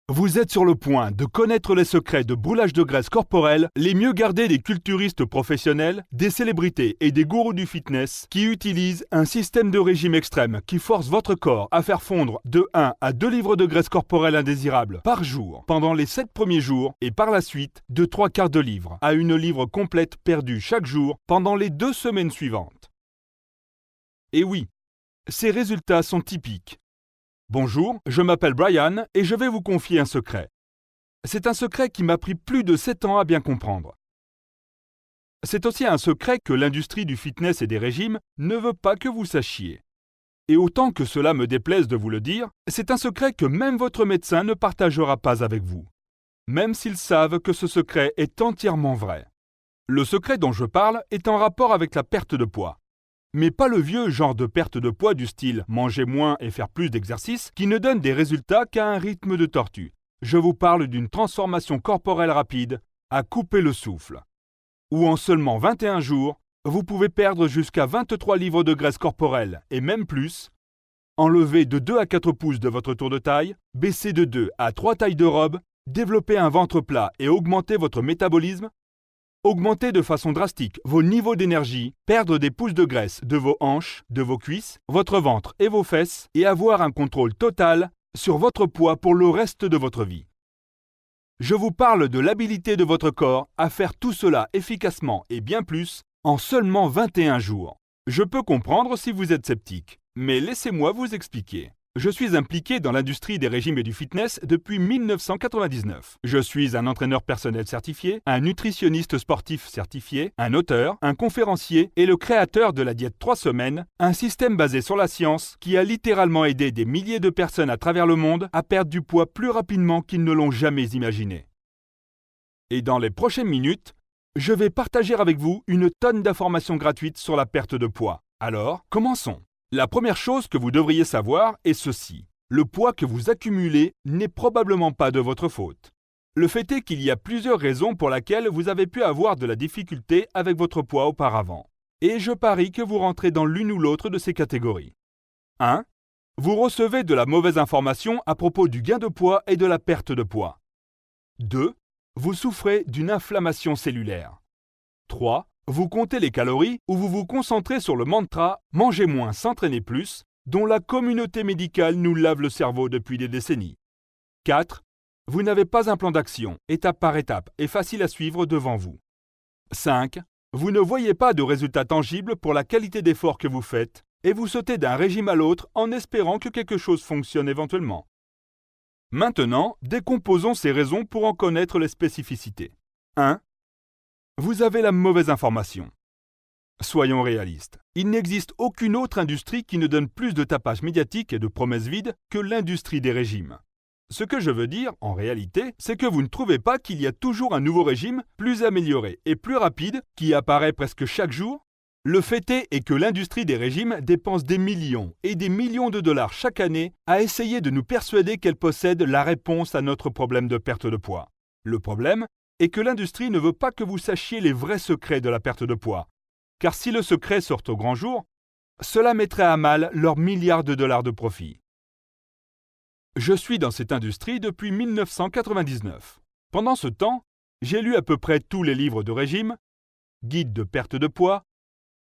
Vous êtes sur le point de connaître les secrets de brûlage de graisse corporelle les mieux gardés des culturistes professionnels, des célébrités et des gourous du fitness qui utilisent un système de régime extrême qui force votre corps à faire fondre de 1 à 2 livres de graisse corporelle indésirable par jour pendant les 7 premiers jours et par la suite de 3/4 de livre à 1 livre complète perdue chaque jour pendant les 2 semaines suivantes. Et oui, ces résultats sont typiques. Bonjour, je m'appelle Brian et je vais vous confier un secret. C'est un secret qui m'a pris plus de 7 ans à bien comprendre. C'est aussi un secret que l'industrie du fitness et des régimes ne veut pas que vous sachiez. Et autant que cela me déplaise de vous le dire, c'est un secret que même votre médecin ne partagera pas avec vous, même s'ils savent que ce secret est entièrement vrai. Le secret dont je parle est en rapport avec la perte de poids. Mais pas le vieux genre de perte de poids du style manger moins et faire plus d'exercices qui ne donne des résultats qu'à un rythme de tortue. Je vous parle d'une transformation corporelle rapide à couper le souffle. Où en seulement 21 jours, vous pouvez perdre jusqu'à 23 livres de graisse corporelle et même plus, enlever de 2 à 4 pouces de votre tour de taille, baisser de 2 à 3 tailles de robe, développer un ventre plat et augmenter votre métabolisme, augmenter de façon drastique vos niveaux d'énergie, perdre des pouces de graisse de vos hanches, de vos cuisses, votre ventre et vos fesses et avoir un contrôle total sur votre poids pour le reste de votre vie. Je vous parle de l'habilité de votre corps à faire tout cela efficacement et bien plus en seulement 21 jours. Je peux comprendre si vous êtes sceptique, mais laissez-moi vous expliquer. Je suis impliqué dans l'industrie des régimes et du fitness depuis 1999. Je suis un entraîneur personnel certifié, un nutritionniste sportif certifié, un auteur, un conférencier et le créateur de la diète 3 semaines, un système basé sur la science qui a littéralement aidé des milliers de personnes à travers le monde à perdre du poids plus rapidement qu'ils ne l'ont jamais imaginé. Et dans les prochaines minutes, je vais partager avec vous une tonne d'informations gratuites sur la perte de poids. Alors, commençons. La première chose que vous devriez savoir est ceci. Le poids que vous accumulez n'est probablement pas de votre faute. Le fait est qu'il y a plusieurs raisons pour lesquelles vous avez pu avoir de la difficulté avec votre poids auparavant. Et je parie que vous rentrez dans l'une ou l'autre de ces catégories. 1. Vous recevez de la mauvaise information à propos du gain de poids et de la perte de poids. 2. Vous souffrez d'une inflammation cellulaire. 3. Vous comptez les calories ou vous vous concentrez sur le mantra « Mangez moins, s'entraîner plus » dont la communauté médicale nous lave le cerveau depuis des décennies. 4. Vous n'avez pas un plan d'action, étape par étape et facile à suivre devant vous. 5. Vous ne voyez pas de résultats tangibles pour la qualité d'effort que vous faites et vous sautez d'un régime à l'autre en espérant que quelque chose fonctionne éventuellement. Maintenant, décomposons ces raisons pour en connaître les spécificités. 1. Vous avez la mauvaise information. Soyons réalistes. Il n'existe aucune autre industrie qui ne donne plus de tapage médiatique et de promesses vides que l'industrie des régimes. Ce que je veux dire, en réalité, c'est que vous ne trouvez pas qu'il y a toujours un nouveau régime plus amélioré et plus rapide qui apparaît presque chaque jour? Le fait est que l'industrie des régimes dépense des millions et des millions de dollars chaque année à essayer de nous persuader qu'elle possède la réponse à notre problème de perte de poids. Le problème est que l'industrie ne veut pas que vous sachiez les vrais secrets de la perte de poids. Car si le secret sort au grand jour, cela mettrait à mal leurs milliards de dollars de profit. Je suis dans cette industrie depuis 1999. Pendant ce temps, j'ai lu à peu près tous les livres de régime, guides de perte de poids,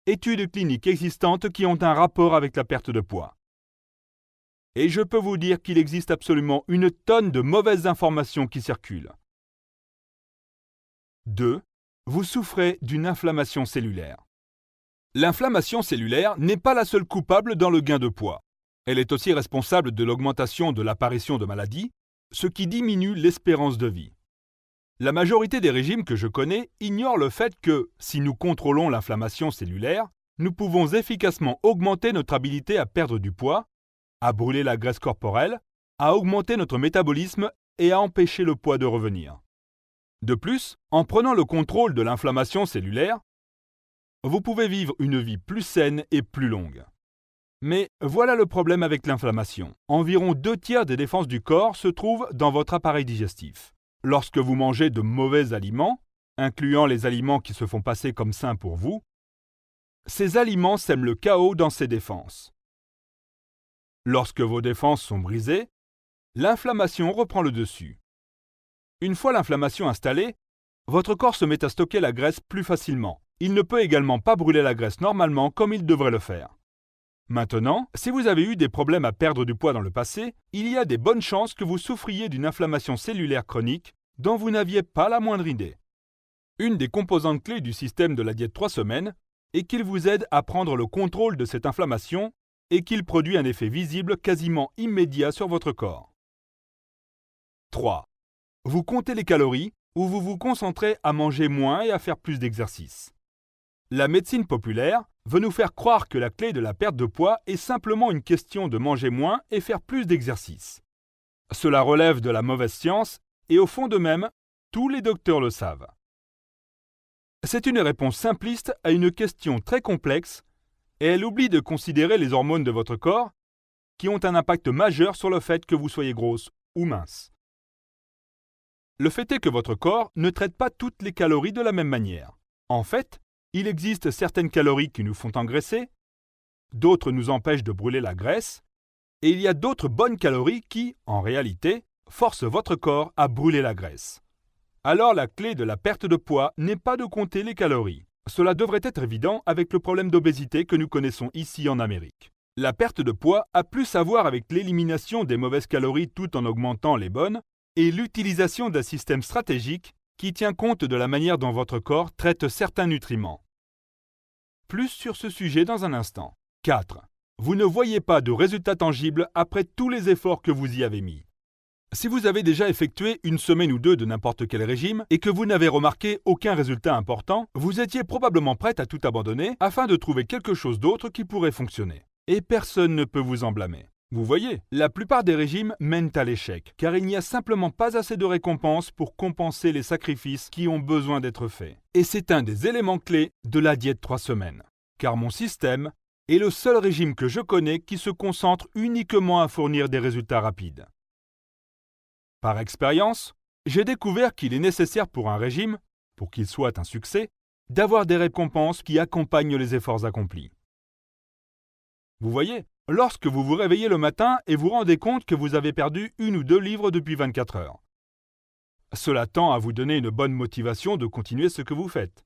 études cliniques existantes qui ont un rapport avec la perte de poids. Et je peux vous dire qu'il existe absolument une tonne de mauvaises informations qui circulent. 2. Vous souffrez d'une inflammation cellulaire. L'inflammation cellulaire n'est pas la seule coupable dans le gain de poids. Elle est aussi responsable de l'augmentation de l'apparition de maladies, ce qui diminue l'espérance de vie. La majorité des régimes que je connais ignorent le fait que, si nous contrôlons l'inflammation cellulaire, nous pouvons efficacement augmenter notre habilité à perdre du poids, à brûler la graisse corporelle, à augmenter notre métabolisme et à empêcher le poids de revenir. De plus, en prenant le contrôle de l'inflammation cellulaire, vous pouvez vivre une vie plus saine et plus longue. Mais voilà le problème avec l'inflammation. Environ 2/3 des défenses du corps se trouvent dans votre appareil digestif. Lorsque vous mangez de mauvais aliments, incluant les aliments qui se font passer comme sains pour vous, ces aliments sèment le chaos dans ces défenses. Lorsque vos défenses sont brisées, l'inflammation reprend le dessus. Une fois l'inflammation installée, votre corps se met à stocker la graisse plus facilement. Il ne peut également pas brûler la graisse normalement comme il devrait le faire. Maintenant, si vous avez eu des problèmes à perdre du poids dans le passé, il y a des bonnes chances que vous souffriez d'une inflammation cellulaire chronique dont vous n'aviez pas la moindre idée. Une des composantes clés du système de la diète 3 semaines est qu'il vous aide à prendre le contrôle de cette inflammation et qu'il produit un effet visible quasiment immédiat sur votre corps. 3. Vous comptez les calories ou vous vous concentrez à manger moins et à faire plus d'exercice. La médecine populaire veut nous faire croire que la clé de la perte de poids est simplement une question de manger moins et faire plus d'exercice. Cela relève de la mauvaise science et au fond d'eux-mêmes, tous les docteurs le savent. C'est une réponse simpliste à une question très complexe et elle oublie de considérer les hormones de votre corps qui ont un impact majeur sur le fait que vous soyez grosse ou mince. Le fait est que votre corps ne traite pas toutes les calories de la même manière. En fait, il existe certaines calories qui nous font engraisser, d'autres nous empêchent de brûler la graisse, et il y a d'autres bonnes calories qui, en réalité, forcent votre corps à brûler la graisse. Alors la clé de la perte de poids n'est pas de compter les calories. Cela devrait être évident avec le problème d'obésité que nous connaissons ici en Amérique. La perte de poids a plus à voir avec l'élimination des mauvaises calories tout en augmentant les bonnes et l'utilisation d'un système stratégique qui tient compte de la manière dont votre corps traite certains nutriments. Plus sur ce sujet dans un instant. 4. Vous ne voyez pas de résultats tangibles après tous les efforts que vous y avez mis. Si vous avez déjà effectué une semaine ou deux de n'importe quel régime et que vous n'avez remarqué aucun résultat important, vous étiez probablement prête à tout abandonner afin de trouver quelque chose d'autre qui pourrait fonctionner. Et personne ne peut vous en blâmer. Vous voyez, la plupart des régimes mènent à l'échec, car il n'y a simplement pas assez de récompenses pour compenser les sacrifices qui ont besoin d'être faits. Et c'est un des éléments clés de la diète 3 semaines. Car mon système est le seul régime que je connais qui se concentre uniquement à fournir des résultats rapides. Par expérience, j'ai découvert qu'il est nécessaire pour un régime, pour qu'il soit un succès, d'avoir des récompenses qui accompagnent les efforts accomplis. Vous voyez, lorsque vous vous réveillez le matin et vous rendez compte que vous avez perdu 1 ou 2 livres depuis 24 heures. Cela tend à vous donner une bonne motivation de continuer ce que vous faites.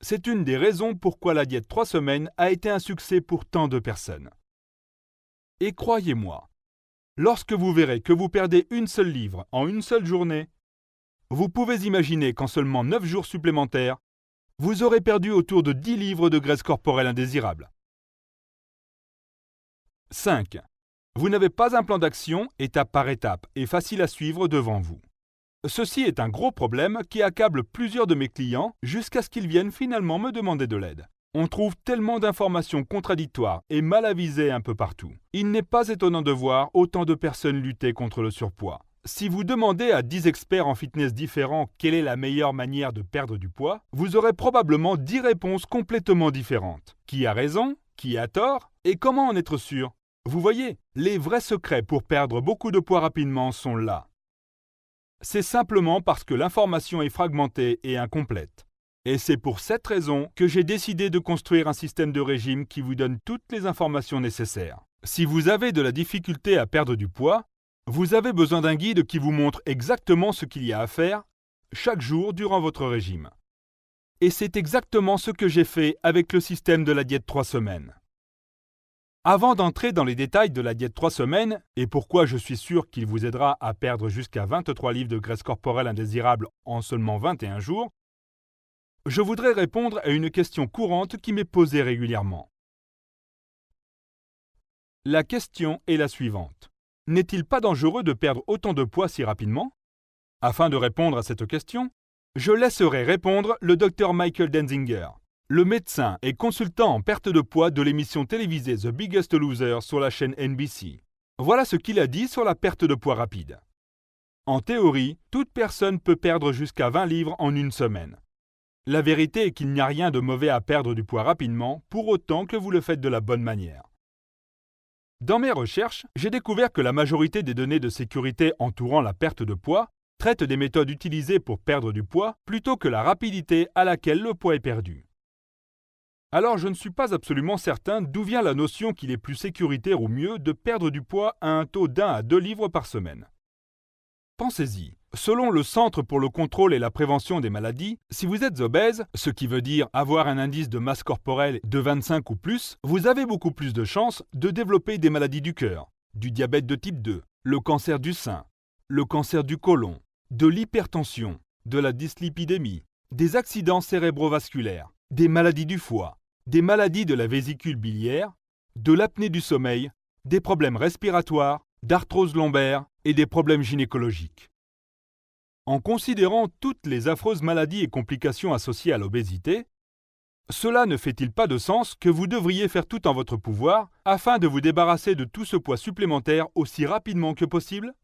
C'est une des raisons pourquoi la diète 3 semaines a été un succès pour tant de personnes. Et croyez-moi, lorsque vous verrez que vous perdez 1 seule livre en 1 seule journée, vous pouvez imaginer qu'en seulement 9 jours supplémentaires, vous aurez perdu autour de 10 livres de graisse corporelle indésirable. 5. Vous n'avez pas un plan d'action étape par étape et facile à suivre devant vous. Ceci est un gros problème qui accable plusieurs de mes clients jusqu'à ce qu'ils viennent finalement me demander de l'aide. On trouve tellement d'informations contradictoires et mal avisées un peu partout. Il n'est pas étonnant de voir autant de personnes lutter contre le surpoids. Si vous demandez à 10 experts en fitness différents quelle est la meilleure manière de perdre du poids, vous aurez probablement 10 réponses complètement différentes. Qui a raison? Qui a tort? Et comment en être sûr? Vous voyez, les vrais secrets pour perdre beaucoup de poids rapidement sont là. C'est simplement parce que l'information est fragmentée et incomplète. Et c'est pour cette raison que j'ai décidé de construire un système de régime qui vous donne toutes les informations nécessaires. Si vous avez de la difficulté à perdre du poids, vous avez besoin d'un guide qui vous montre exactement ce qu'il y a à faire chaque jour durant votre régime. Et c'est exactement ce que j'ai fait avec le système de la diète 3 semaines. Avant d'entrer dans les détails de la diète 3 semaines, et pourquoi je suis sûr qu'il vous aidera à perdre jusqu'à 23 livres de graisse corporelle indésirable en seulement 21 jours, je voudrais répondre à une question courante qui m'est posée régulièrement. La question est la suivante. N'est-il pas dangereux de perdre autant de poids si rapidement? Afin de répondre à cette question, je laisserai répondre le Dr Michael Denzinger, le médecin et consultant en perte de poids de l'émission télévisée The Biggest Loser sur la chaîne NBC. Voilà ce qu'il a dit sur la perte de poids rapide. En théorie, toute personne peut perdre jusqu'à 20 livres en 1 semaine. La vérité est qu'il n'y a rien de mauvais à perdre du poids rapidement, pour autant que vous le faites de la bonne manière. Dans mes recherches, j'ai découvert que la majorité des données de sécurité entourant la perte de poids traitent des méthodes utilisées pour perdre du poids plutôt que la rapidité à laquelle le poids est perdu. Alors je ne suis pas absolument certain d'où vient la notion qu'il est plus sécuritaire ou mieux de perdre du poids à un taux d'1 à 2 livres par semaine. Pensez-y. Selon le Centre pour le contrôle et la prévention des maladies, si vous êtes obèse, ce qui veut dire avoir un indice de masse corporelle de 25 ou plus, vous avez beaucoup plus de chances de développer des maladies du cœur, du diabète de type 2, le cancer du sein, le cancer du côlon, de l'hypertension, de la dyslipidémie, des accidents cérébrovasculaires, des maladies du foie, des maladies de la vésicule biliaire, de l'apnée du sommeil, des problèmes respiratoires, d'arthrose lombaire et des problèmes gynécologiques. En considérant toutes les affreuses maladies et complications associées à l'obésité, cela ne fait-il pas de sens que vous devriez faire tout en votre pouvoir afin de vous débarrasser de tout ce poids supplémentaire aussi rapidement que possible?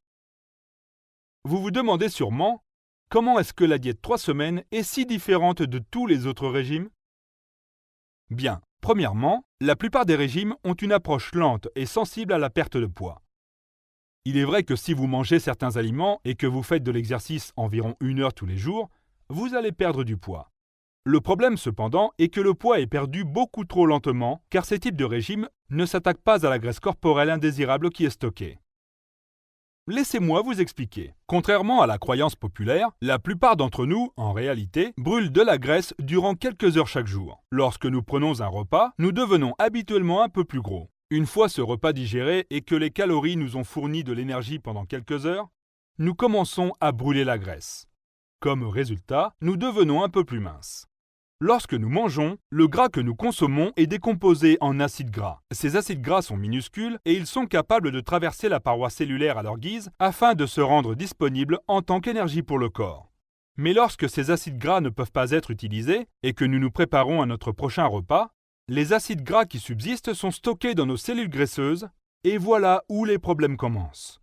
Vous vous demandez sûrement comment est-ce que la diète 3 semaines est si différente de tous les autres régimes? Bien, premièrement, la plupart des régimes ont une approche lente et sensible à la perte de poids. Il est vrai que si vous mangez certains aliments et que vous faites de l'exercice environ 1 heure tous les jours, vous allez perdre du poids. Le problème cependant est que le poids est perdu beaucoup trop lentement car ces types de régimes ne s'attaquent pas à la graisse corporelle indésirable qui est stockée. Laissez-moi vous expliquer. Contrairement à la croyance populaire, la plupart d'entre nous, en réalité, brûlent de la graisse durant quelques heures chaque jour. Lorsque nous prenons un repas, nous devenons habituellement un peu plus gros. Une fois ce repas digéré et que les calories nous ont fourni de l'énergie pendant quelques heures, nous commençons à brûler la graisse. Comme résultat, nous devenons un peu plus minces. Lorsque nous mangeons, le gras que nous consommons est décomposé en acides gras. Ces acides gras sont minuscules et ils sont capables de traverser la paroi cellulaire à leur guise afin de se rendre disponibles en tant qu'énergie pour le corps. Mais lorsque ces acides gras ne peuvent pas être utilisés et que nous nous préparons à notre prochain repas, les acides gras qui subsistent sont stockés dans nos cellules graisseuses et voilà où les problèmes commencent.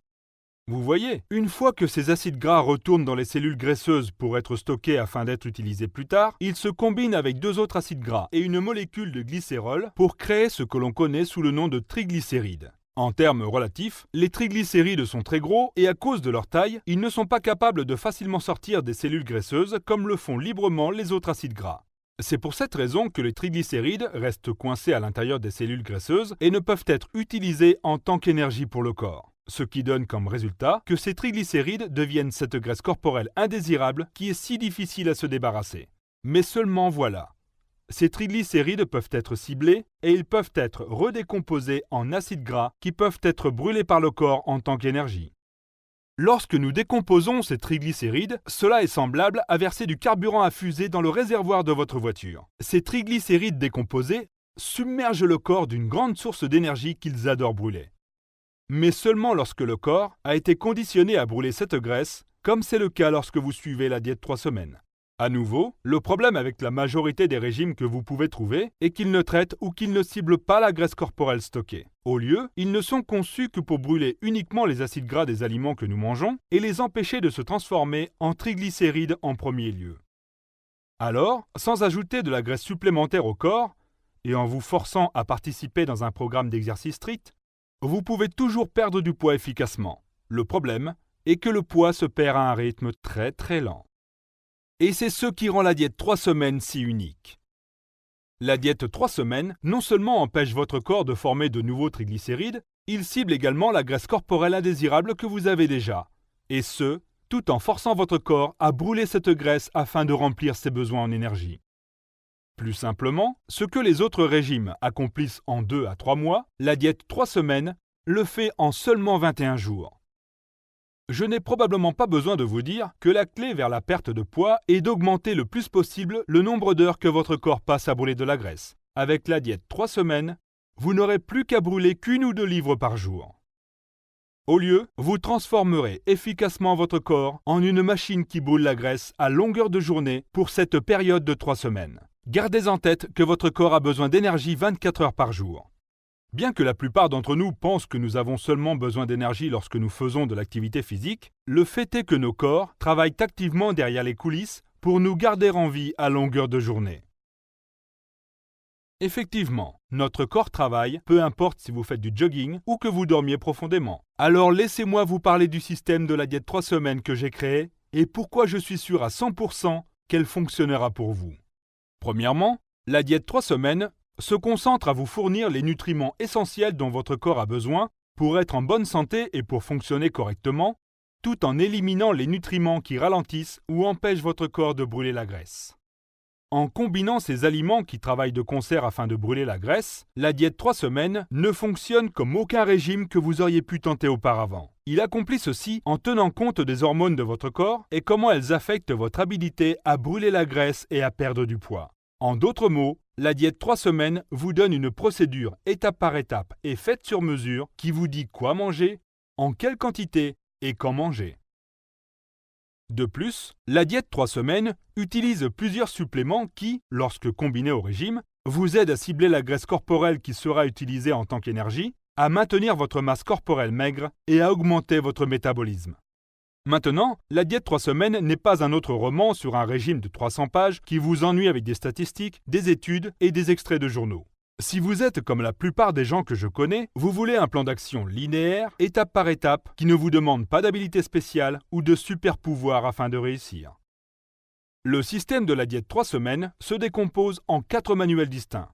Vous voyez, une fois que ces acides gras retournent dans les cellules graisseuses pour être stockés afin d'être utilisés plus tard, ils se combinent avec 2 autres acides gras et une molécule de glycérol pour créer ce que l'on connaît sous le nom de triglycérides. En termes relatifs, les triglycérides sont très gros et à cause de leur taille, ils ne sont pas capables de facilement sortir des cellules graisseuses comme le font librement les autres acides gras. C'est pour cette raison que les triglycérides restent coincés à l'intérieur des cellules graisseuses et ne peuvent être utilisés en tant qu'énergie pour le corps. Ce qui donne comme résultat que ces triglycérides deviennent cette graisse corporelle indésirable qui est si difficile à se débarrasser. Mais seulement voilà. Ces triglycérides peuvent être ciblés et ils peuvent être redécomposés en acides gras qui peuvent être brûlés par le corps en tant qu'énergie. Lorsque nous décomposons ces triglycérides, cela est semblable à verser du carburant à fusée dans le réservoir de votre voiture. Ces triglycérides décomposés submergent le corps d'une grande source d'énergie qu'ils adorent brûler. Mais seulement lorsque le corps a été conditionné à brûler cette graisse, comme c'est le cas lorsque vous suivez la diète 3 semaines. À nouveau, le problème avec la majorité des régimes que vous pouvez trouver est qu'ils ne traitent ou qu'ils ne ciblent pas la graisse corporelle stockée. Au lieu, ils ne sont conçus que pour brûler uniquement les acides gras des aliments que nous mangeons et les empêcher de se transformer en triglycérides en premier lieu. Alors, sans ajouter de la graisse supplémentaire au corps, et en vous forçant à participer dans un programme d'exercice strict, vous pouvez toujours perdre du poids efficacement. Le problème est que le poids se perd à un rythme très très lent. Et c'est ce qui rend la diète 3 semaines si unique. La diète 3 semaines non seulement empêche votre corps de former de nouveaux triglycérides, il cible également la graisse corporelle indésirable que vous avez déjà. Et ce, tout en forçant votre corps à brûler cette graisse afin de remplir ses besoins en énergie. Plus simplement, ce que les autres régimes accomplissent en 2 à 3 mois, la diète 3 semaines le fait en seulement 21 jours. Je n'ai probablement pas besoin de vous dire que la clé vers la perte de poids est d'augmenter le plus possible le nombre d'heures que votre corps passe à brûler de la graisse. Avec la diète 3 semaines, vous n'aurez plus qu'à brûler qu'1 ou 2 livres par jour. Au lieu, vous transformerez efficacement votre corps en une machine qui brûle la graisse à longueur de journée pour cette période de 3 semaines. Gardez en tête que votre corps a besoin d'énergie 24 heures par jour. Bien que la plupart d'entre nous pensent que nous avons seulement besoin d'énergie lorsque nous faisons de l'activité physique, le fait est que nos corps travaillent activement derrière les coulisses pour nous garder en vie à longueur de journée. Effectivement, notre corps travaille, peu importe si vous faites du jogging ou que vous dormiez profondément. Alors laissez-moi vous parler du système de la diète 3 semaines que j'ai créé et pourquoi je suis sûr à 100% qu'elle fonctionnera pour vous. Premièrement, la diète 3 semaines se concentre à vous fournir les nutriments essentiels dont votre corps a besoin pour être en bonne santé et pour fonctionner correctement, tout en éliminant les nutriments qui ralentissent ou empêchent votre corps de brûler la graisse. En combinant ces aliments qui travaillent de concert afin de brûler la graisse, la diète 3 semaines ne fonctionne comme aucun régime que vous auriez pu tenter auparavant. Il accomplit ceci en tenant compte des hormones de votre corps et comment elles affectent votre habilité à brûler la graisse et à perdre du poids. En d'autres mots, la diète 3 semaines vous donne une procédure étape par étape et faite sur mesure qui vous dit quoi manger, en quelle quantité et quand manger. De plus, la diète 3 semaines utilise plusieurs suppléments qui, lorsque combinés au régime, vous aident à cibler la graisse corporelle qui sera utilisée en tant qu'énergie, à maintenir votre masse corporelle maigre et à augmenter votre métabolisme. Maintenant, la diète 3 semaines n'est pas un autre roman sur un régime de 300 pages qui vous ennuie avec des statistiques, des études et des extraits de journaux. Si vous êtes comme la plupart des gens que je connais, vous voulez un plan d'action linéaire, étape par étape, qui ne vous demande pas d'habilité spéciale ou de super pouvoir afin de réussir. Le système de la diète 3 semaines se décompose en 4 manuels distincts.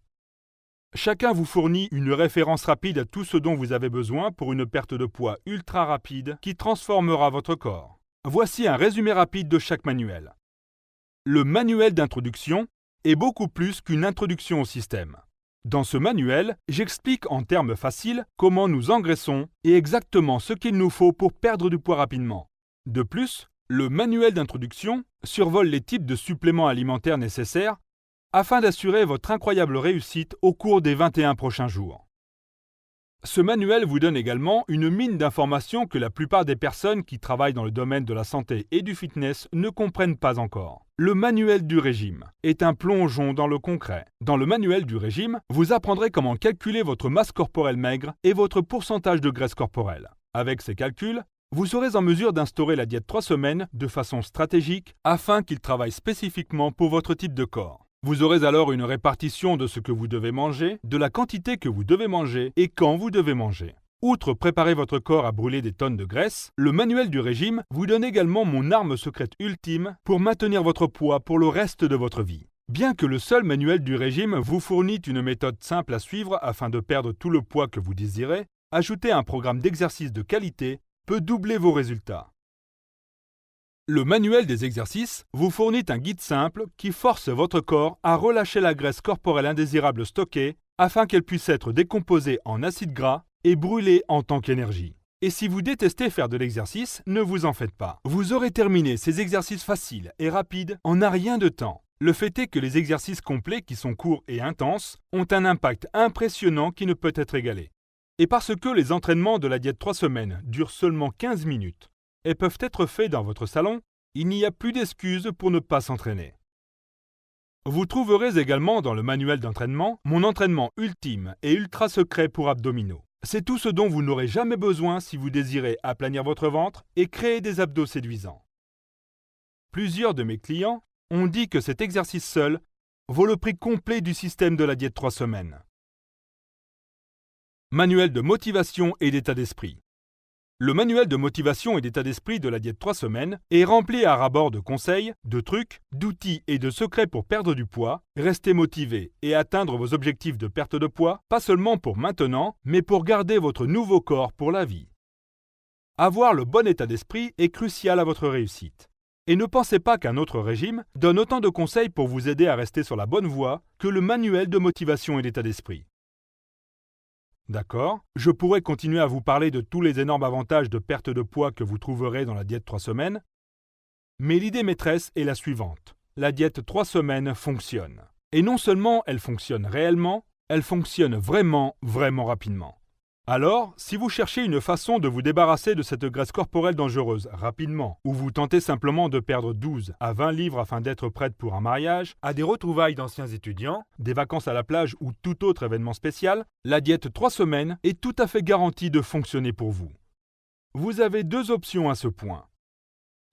Chacun vous fournit une référence rapide à tout ce dont vous avez besoin pour une perte de poids ultra rapide qui transformera votre corps. Voici un résumé rapide de chaque manuel. Le manuel d'introduction est beaucoup plus qu'une introduction au système. Dans ce manuel, j'explique en termes faciles comment nous engraissons et exactement ce qu'il nous faut pour perdre du poids rapidement. De plus, le manuel d'introduction survole les types de suppléments alimentaires nécessaires afin d'assurer votre incroyable réussite au cours des 21 prochains jours. Ce manuel vous donne également une mine d'informations que la plupart des personnes qui travaillent dans le domaine de la santé et du fitness ne comprennent pas encore. Le manuel du régime est un plongeon dans le concret. Dans le manuel du régime, vous apprendrez comment calculer votre masse corporelle maigre et votre pourcentage de graisse corporelle. Avec ces calculs, vous serez en mesure d'instaurer la diète 3 semaines de façon stratégique afin qu'il travaille spécifiquement pour votre type de corps. Vous aurez alors une répartition de ce que vous devez manger, de la quantité que vous devez manger et quand vous devez manger. Outre préparer votre corps à brûler des tonnes de graisse, le manuel du régime vous donne également mon arme secrète ultime pour maintenir votre poids pour le reste de votre vie. Bien que le seul manuel du régime vous fournit une méthode simple à suivre afin de perdre tout le poids que vous désirez, ajouter un programme d'exercice de qualité peut doubler vos résultats. Le manuel des exercices vous fournit un guide simple qui force votre corps à relâcher la graisse corporelle indésirable stockée afin qu'elle puisse être décomposée en acides gras et brûlée en tant qu'énergie. Et si vous détestez faire de l'exercice, ne vous en faites pas. Vous aurez terminé ces exercices faciles et rapides en un rien de temps. Le fait est que les exercices complets, qui sont courts et intenses, ont un impact impressionnant qui ne peut être égalé. Et parce que les entraînements de la diète 3 semaines durent seulement 15 minutes et peuvent être faits dans votre salon, il n'y a plus d'excuses pour ne pas s'entraîner. Vous trouverez également dans le manuel d'entraînement mon entraînement ultime et ultra secret pour abdominaux. C'est tout ce dont vous n'aurez jamais besoin si vous désirez aplanir votre ventre et créer des abdos séduisants. Plusieurs de mes clients ont dit que cet exercice seul vaut le prix complet du système de la diète 3 semaines. Manuel de motivation et d'état d'esprit. Le manuel de motivation et d'état d'esprit de la diète 3 semaines est rempli à ras-bord de conseils, de trucs, d'outils et de secrets pour perdre du poids, rester motivé et atteindre vos objectifs de perte de poids, pas seulement pour maintenant, mais pour garder votre nouveau corps pour la vie. Avoir le bon état d'esprit est crucial à votre réussite. Et ne pensez pas qu'un autre régime donne autant de conseils pour vous aider à rester sur la bonne voie que le manuel de motivation et d'état d'esprit. D'accord, je pourrais continuer à vous parler de tous les énormes avantages de perte de poids que vous trouverez dans la diète 3 semaines, mais l'idée maîtresse est la suivante. La diète 3 semaines fonctionne. Et non seulement elle fonctionne réellement, elle fonctionne vraiment rapidement. Alors, si vous cherchez une façon de vous débarrasser de cette graisse corporelle dangereuse rapidement, ou vous tentez simplement de perdre 12 à 20 livres afin d'être prête pour un mariage, à des retrouvailles d'anciens étudiants, des vacances à la plage ou tout autre événement spécial, la diète 3 semaines est tout à fait garantie de fonctionner pour vous. Vous avez deux options à ce point.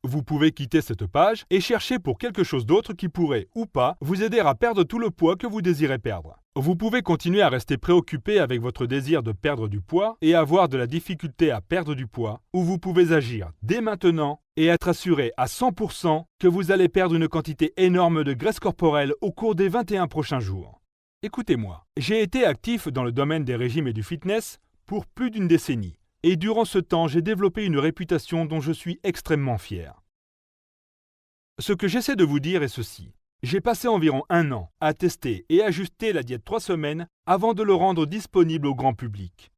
Vous pouvez quitter cette page et chercher pour quelque chose d'autre qui pourrait, ou pas, vous aider à perdre tout le poids que vous désirez perdre. Vous pouvez continuer à rester préoccupé avec votre désir de perdre du poids et avoir de la difficulté à perdre du poids, ou vous pouvez agir dès maintenant et être assuré à 100% que vous allez perdre une quantité énorme de graisse corporelle au cours des 21 prochains jours. Écoutez-moi, j'ai été actif dans le domaine des régimes et du fitness pour plus d'une décennie. Et durant ce temps, j'ai développé une réputation dont je suis extrêmement fier. Ce que j'essaie de vous dire est ceci. J'ai passé environ 1 an à tester et ajuster la diète 3 semaines avant de le rendre disponible au grand public.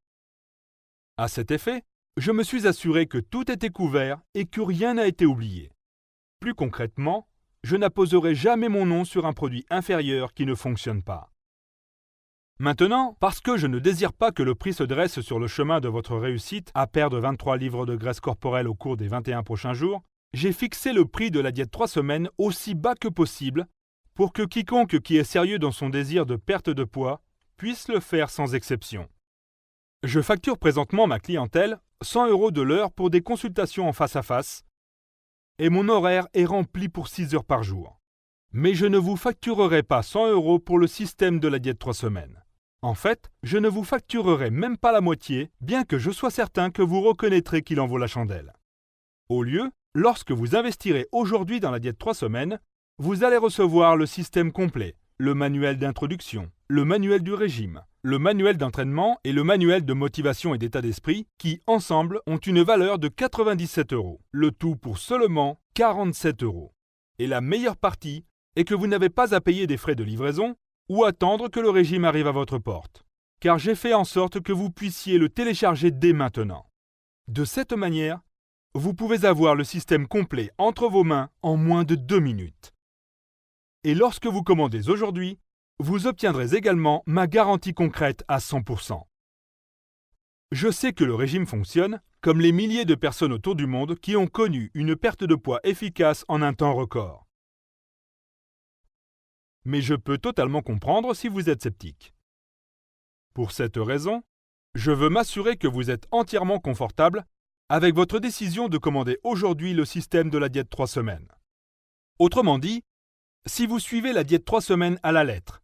À cet effet, je me suis assuré que tout était couvert et que rien n'a été oublié. Plus concrètement, je n'apposerai jamais mon nom sur un produit inférieur qui ne fonctionne pas. Maintenant, parce que je ne désire pas que le prix se dresse sur le chemin de votre réussite à perdre 23 livres de graisse corporelle au cours des 21 prochains jours, j'ai fixé le prix de la diète 3 semaines aussi bas que possible pour que quiconque qui est sérieux dans son désir de perte de poids puisse le faire sans exception. Je facture présentement ma clientèle 100 € de l'heure pour des consultations en face à face et mon horaire est rempli pour 6 heures par jour. Mais je ne vous facturerai pas 100 € pour le système de la diète 3 semaines. En fait, je ne vous facturerai même pas la moitié, bien que je sois certain que vous reconnaîtrez qu'il en vaut la chandelle. Au lieu, lorsque vous investirez aujourd'hui dans la diète 3 semaines, vous allez recevoir le système complet, le manuel d'introduction, le manuel du régime, le manuel d'entraînement et le manuel de motivation et d'état d'esprit qui, ensemble, ont une valeur de 97 €, le tout pour seulement 47 €. Et la meilleure partie est que vous n'avez pas à payer des frais de livraison ou attendre que le régime arrive à votre porte, car j'ai fait en sorte que vous puissiez le télécharger dès maintenant. De cette manière, vous pouvez avoir le système complet entre vos mains en moins de 2 minutes. Et lorsque vous commandez aujourd'hui, vous obtiendrez également ma garantie concrète à 100%. Je sais que le régime fonctionne, comme les milliers de personnes autour du monde qui ont connu une perte de poids efficace en un temps record. Mais je peux totalement comprendre si vous êtes sceptique. Pour cette raison, je veux m'assurer que vous êtes entièrement confortable avec votre décision de commander aujourd'hui le système de la diète 3 semaines. Autrement dit, si vous suivez la diète 3 semaines à la lettre,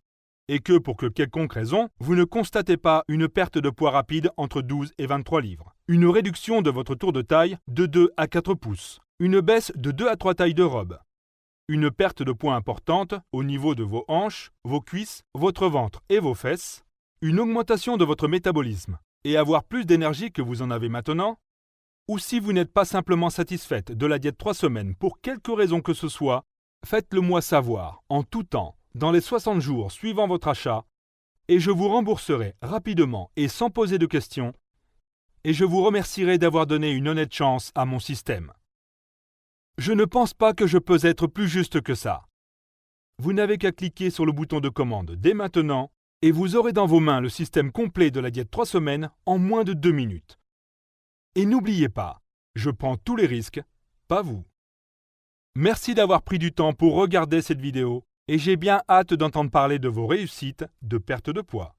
et que pour quelconque raison, vous ne constatez pas une perte de poids rapide entre 12 et 23 livres, une réduction de votre tour de taille de 2 à 4 pouces, une baisse de 2 à 3 tailles de robe, une perte de poids importante au niveau de vos hanches, vos cuisses, votre ventre et vos fesses, une augmentation de votre métabolisme et avoir plus d'énergie que vous en avez maintenant, ou si vous n'êtes pas simplement satisfaite de la diète 3 semaines pour quelque raison que ce soit, faites-le moi savoir en tout temps dans les 60 jours suivant votre achat et je vous rembourserai rapidement et sans poser de questions et je vous remercierai d'avoir donné une honnête chance à mon système. Je ne pense pas que je peux être plus juste que ça. Vous n'avez qu'à cliquer sur le bouton de commande dès maintenant et vous aurez dans vos mains le système complet de la diète 3 semaines en moins de 2 minutes. Et n'oubliez pas, je prends tous les risques, pas vous. Merci d'avoir pris du temps pour regarder cette vidéo et j'ai bien hâte d'entendre parler de vos réussites de perte de poids.